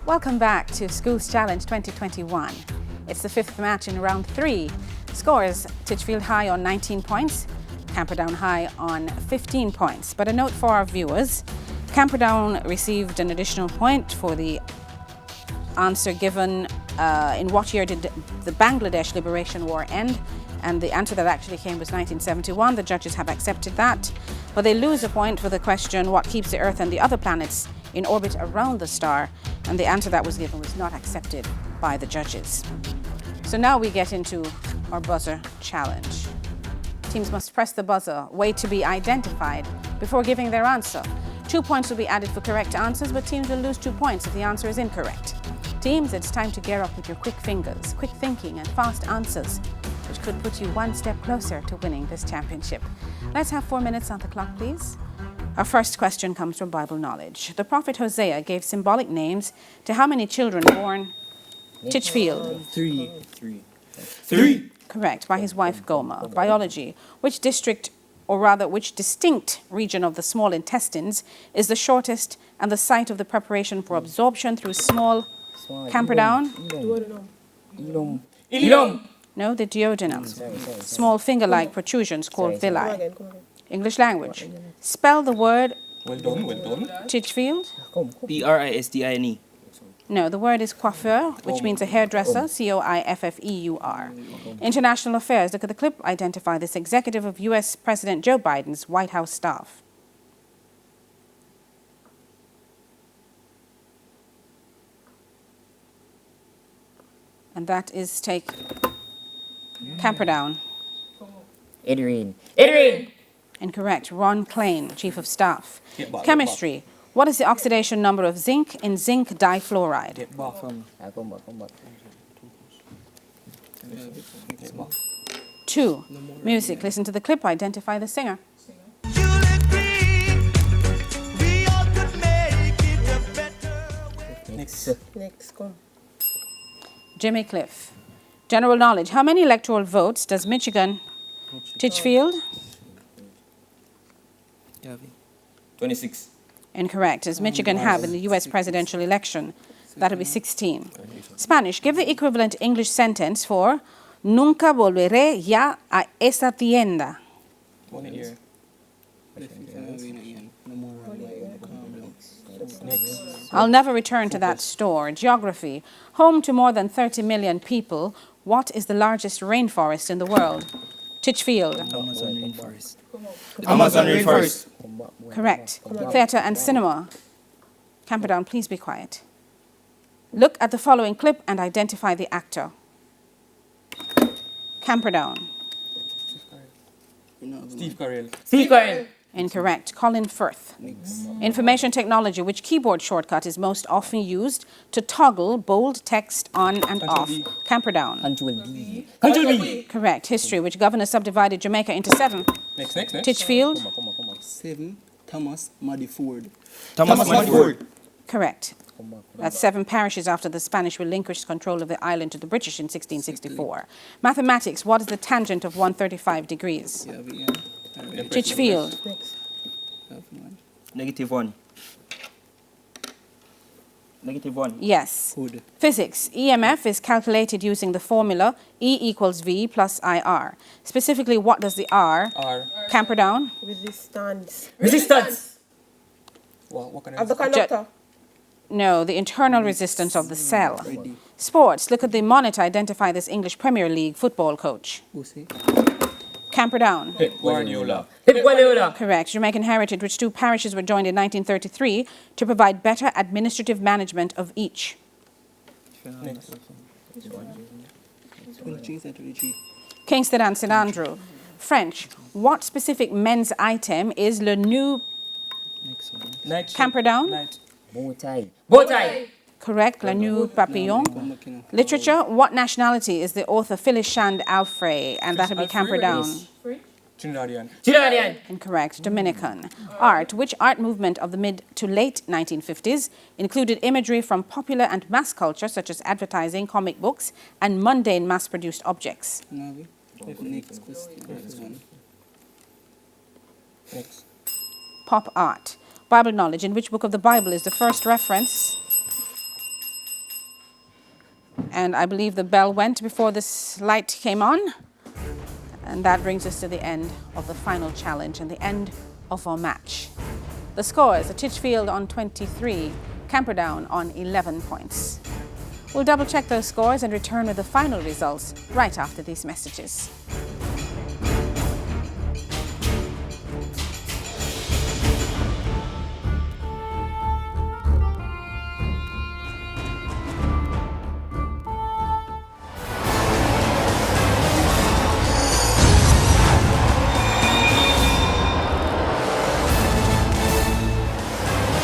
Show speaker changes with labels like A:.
A: Welcome back to Schools Challenge 2021. It's the fifth match in round 3. Scores: Titchfield High on 19 points, Camperdown High on 15 points. But a note for our viewers, Camperdown received an additional point for the answer given in what year did the Bangladesh Liberation War end? And the answer that actually came was 1971. The judges have accepted that. But they lose a point for the question, what keeps the Earth and the other planets in orbit around the star? And the answer that was given was not accepted by the judges. So now we get into our buzzer challenge. Teams must press the buzzer, wait to be identified before giving their answer. 2 points will be added for correct answers, but teams will lose 2 points if the answer is incorrect. Teams, it's time to gear up with your quick fingers, quick thinking and fast answers, which could put you one step closer to winning this championship. Let's have 4 minutes on the clock, please. Our first question comes from Bible knowledge. The prophet Hosea gave symbolic names to how many children born Titchfield?
B: Three.
A: Correct, by his wife Gomer. Biology. Which district, or rather which distinct region of the small intestines is the shortest and the site of the preparation for absorption through small Camperdown?
B: Ilom.
A: No, the duodenum. Small finger-like protrusions called villi. English language. Spell the word
B: Well done.
A: Titchfield.
C: Pristine.
A: No, the word is coiffeur, which means a hairdresser, Coiffeur. International affairs. Look at the clip. Identify this executive of U.S. President Joe Biden's White House staff. And that is take Camperdown.
D: Adrian.
A: Incorrect. Ron Klein, Chief of Staff. Chemistry. What is the oxidation number of zinc in zinc difluoride? 2. Music. Listen to the clip. Identify the singer.
B: Next, come.
A: Jimmy Cliff. General knowledge. How many electoral votes does Michigan Titchfield?
C: 26.
A: Incorrect. Does Michigan have in the U.S. presidential election? That would be 16. Spanish. Give the equivalent English sentence for Nunca volveré ya a esa tienda.
C: 1 year.
A: I'll never return to that store. Geography. Home to more than 30 million people, what is the largest rainforest in the world? Titchfield.
C: Amazon rainforest.
A: Correct. Theatre and cinema. Camperdown, please be quiet. Look at the following clip and identify the actor. Camperdown.
C: Steve Carell.
A: Incorrect. Colin Firth. Information technology. Which keyboard shortcut is most often used to toggle bold text on and off? Camperdown.
D: Control B.
A: Correct. History. Which governor subdivided Jamaica into 7?
C: Next.
A: Titchfield.
E: 7. Thomas Muddy Ford.
C: Thomas Ford.
A: Correct. That's 7 parishes after the Spanish relinquished control of the island to the British in 1664. Mathematics. What is the tangent of 135 degrees? Titchfield.
C: -1. -1.
A: Yes.
E: Good.
A: Physics. EMF is calculated using the formula E equals V plus IR. Specifically, what does the R? Camperdown.
B: Resistance.
E: What can I
B: Of the conductor.
A: No, the internal resistance of the cell. Sports. Look at the monitor. Identify this English Premier League football coach.
E: say?
A: Camperdown.
C: Pep Guardiola.
A: Correct. Jamaican heritage, which 2 parishes were joined in 1933 to provide better administrative management of each. Kingston and St Andrew. French. What specific men's item is le new Camperdown?
D: Bow tie.
A: Correct. Le new papillon. Literature. What nationality is the author Phyllis Shand Alfrey? And that would be Camperdown.
C: Trinidadian.
A: Incorrect. Dominican. Art. Which art movement of the mid to late 1950s included imagery from popular and mass culture such as advertising, comic books, and mundane mass-produced objects?
E: Next.
A: Pop art. Bible knowledge. In which book of the Bible is the first reference And I believe the bell went before this light came on. And that brings us to the end of the final challenge and the end of our match. The scores are Titchfield on 23, Camperdown on 11 points. We'll double check those scores and return with the final results right after these messages.